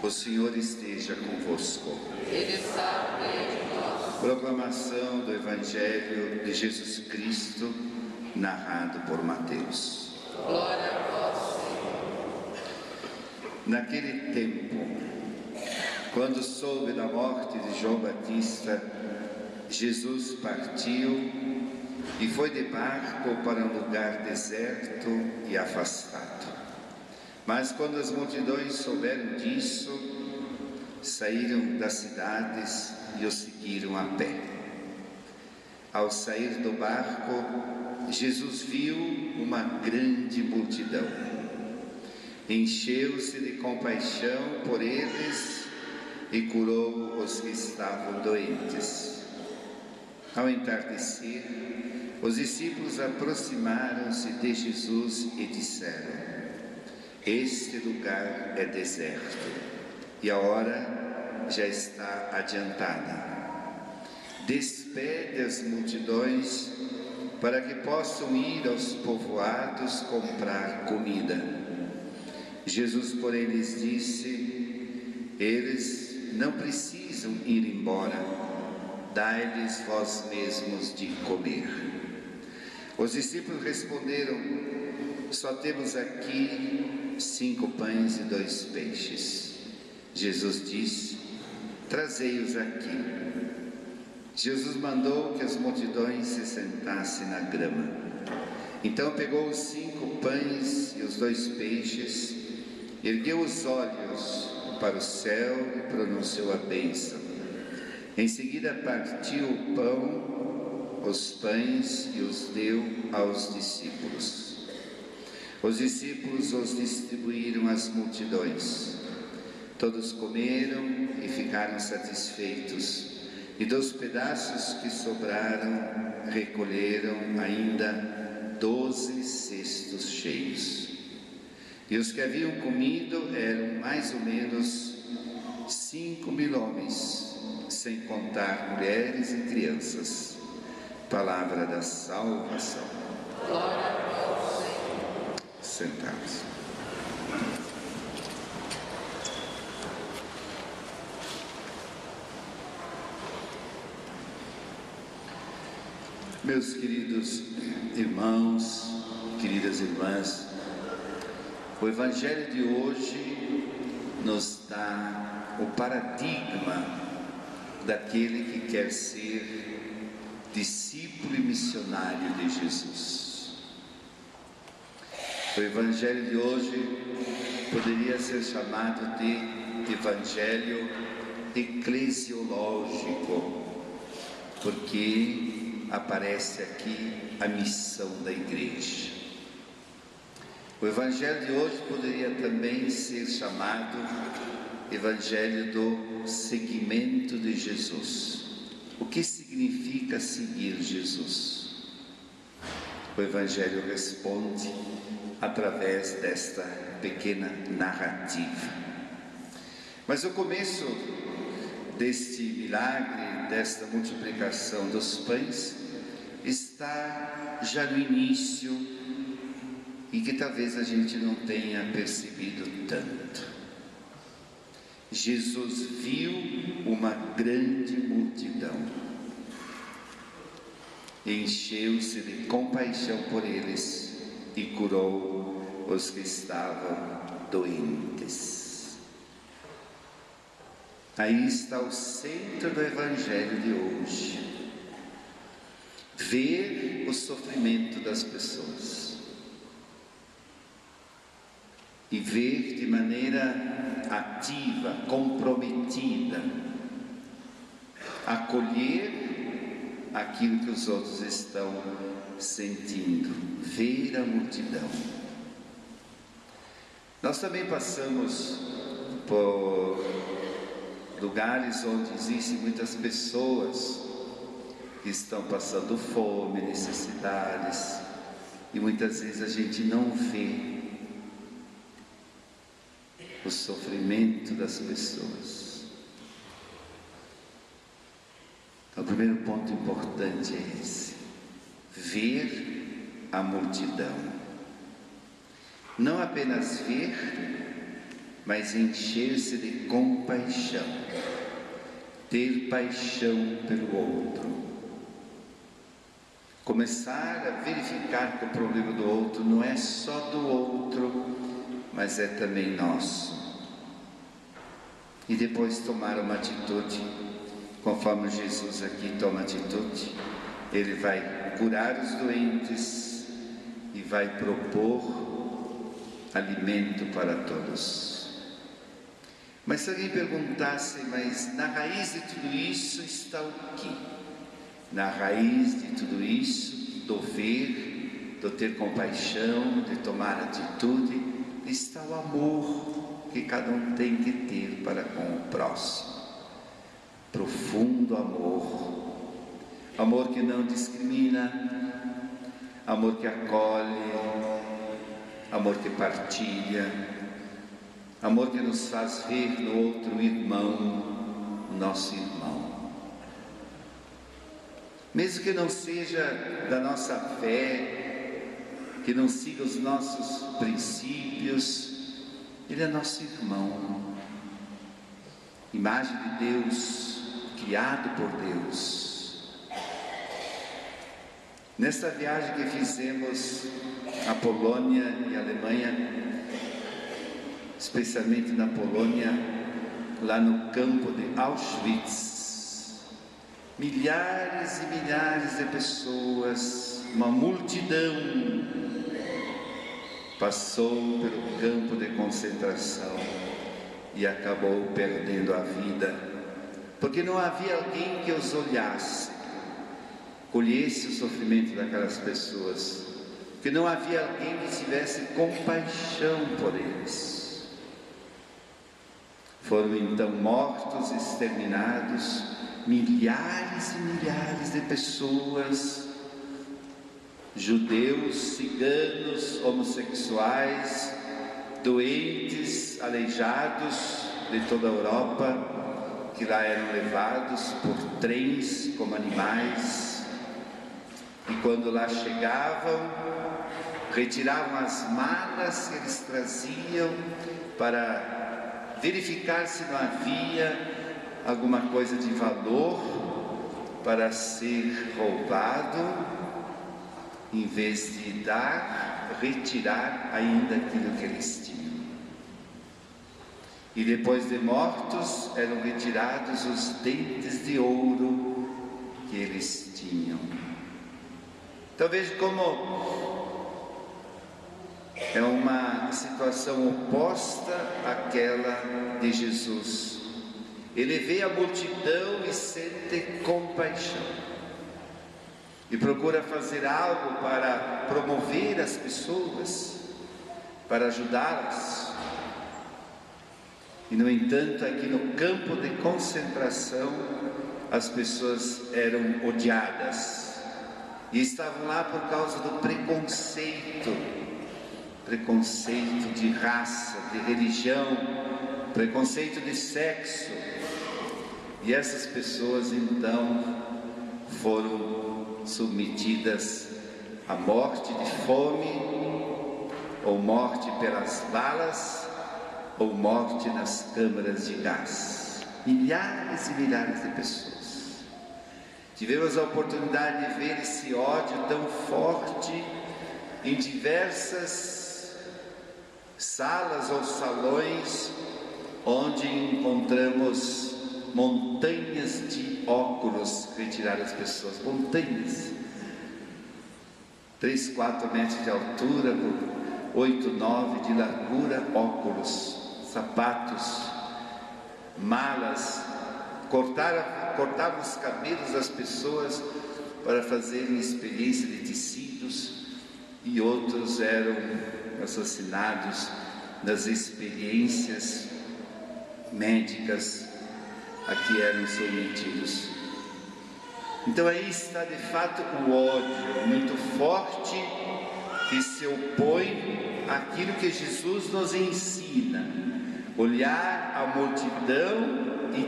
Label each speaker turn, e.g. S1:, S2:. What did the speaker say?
S1: O Senhor esteja convosco.
S2: Ele está no meio de nós.
S1: Proclamação do Evangelho de Jesus Cristo, narrado por Mateus.
S2: Glória a vós, Senhor.
S1: Naquele tempo, quando soube da morte de João Batista, Jesus partiu e foi de barco para um lugar deserto e afastado. Mas quando as multidões souberam disso, saíram das cidades e o seguiram a pé. Ao sair do barco, Jesus viu uma grande multidão. Encheu-se de compaixão por eles e curou os que estavam doentes. Ao entardecer, os discípulos aproximaram-se de Jesus e disseram: este lugar é deserto e a hora já está adiantada. Despede as multidões para que possam ir aos povoados comprar comida. Jesus, porém, lhes disse: eles não precisam ir embora, dai-lhes vós mesmos de comer. Os discípulos responderam: só temos aqui 5 pães e 2 peixes. Jesus disse: trazei-os aqui. Jesus mandou que as multidões se sentassem na grama. Então pegou os 5 pães e os 2 peixes, ergueu os olhos para o céu e pronunciou a bênção. Em seguida partiu o pão, os pães e os deu aos discípulos. Os discípulos os distribuíram às multidões. Todos comeram e ficaram satisfeitos, e dos pedaços que sobraram, recolheram ainda 12 cestos cheios. E os que haviam comido eram mais ou menos 5.000 homens, sem contar mulheres e crianças. Palavra da salvação.
S2: Glória a vós, Senhor.
S1: Sentados. Meus queridos irmãos, queridas irmãs, o Evangelho de hoje nos dá o paradigma daquele que quer ser discípulo e missionário de Jesus. O Evangelho de hoje poderia ser chamado de Evangelho eclesiológico, porque aparece aqui a missão da igreja. O Evangelho de hoje poderia também ser chamado Evangelho do seguimento de Jesus. O que significa seguir Jesus? O Evangelho responde através desta pequena narrativa. Mas o começo deste milagre, desta multiplicação dos pães, está já no início e que talvez a gente não tenha percebido tanto. Jesus viu uma grande multidão, encheu-se de compaixão por eles e curou os que estavam doentes. Aí está o centro do Evangelho de hoje. Ver o sofrimento das pessoas e ver de maneira ativa, comprometida, acolher aquilo que os outros estão sentindo, ver a multidão. Nós também passamos por lugares onde existem muitas pessoas que estão passando fome, necessidades, e muitas vezes a gente não vê o sofrimento das pessoas. Então, o primeiro ponto importante é esse: ver a multidão. Não apenas ver, mas encher-se de compaixão, ter paixão pelo outro. Começar a verificar que o problema do outro não é só do outro, mas é também nosso. E depois tomar uma atitude, conforme Jesus aqui toma atitude. Ele vai curar os doentes e vai propor alimento para todos. Mas se alguém perguntasse, mas na raiz de tudo isso está o quê? Na raiz de tudo isso, do ver, do ter compaixão, de tomar atitude, está o amor que cada um tem que ter para com o próximo. Profundo amor, amor que não discrimina, amor que acolhe, amor que partilha, amor que nos faz ver no outro irmão, nosso irmão. Mesmo que não seja da nossa fé, que não siga os nossos princípios, ele é nosso irmão, imagem de Deus, criado por Deus. Nesta viagem que fizemos à Polônia e à Alemanha, especialmente na Polônia, lá no campo de Auschwitz, milhares e milhares de pessoas, uma multidão, passou pelo campo de concentração e acabou perdendo a vida, porque não havia alguém que os olhasse, colhesse o sofrimento daquelas pessoas, que não havia alguém que tivesse compaixão por eles. Foram então mortos, exterminados, milhares e milhares de pessoas, judeus, ciganos, homossexuais, doentes, aleijados de toda a Europa, que lá eram levados por trens como animais, e quando lá chegavam, retiravam as malas que eles traziam para verificar se não havia alguma coisa de valor para ser roubado, em vez de dar, retirar ainda aquilo que eles tinham. E depois de mortos, eram retirados os dentes de ouro que eles tinham. Então veja como é uma situação oposta àquela de Jesus. Ele vê a multidão e sente compaixão e procura fazer algo para promover as pessoas, para ajudá-las. E no entanto, aqui no campo de concentração, as pessoas eram odiadas e estavam lá por causa do preconceito de raça, de religião, preconceito de sexo. E essas pessoas então foram submetidas à morte de fome, ou morte pelas balas, ou morte nas câmaras de gás. Milhares e milhares de pessoas. Tivemos a oportunidade de ver esse ódio tão forte em diversas salas ou salões, onde encontramos montanhas de óculos retiradas das pessoas, montanhas, 3, 4 metros de altura, por 8, 9 de largura, óculos, sapatos, malas, cortavam os cabelos das pessoas para fazerem experiência de tecidos, e outros eram assassinados nas experiências médicas a que eram submetidos. Então aí está de fato o ódio muito forte que se opõe àquilo que Jesus nos ensina: olhar a multidão e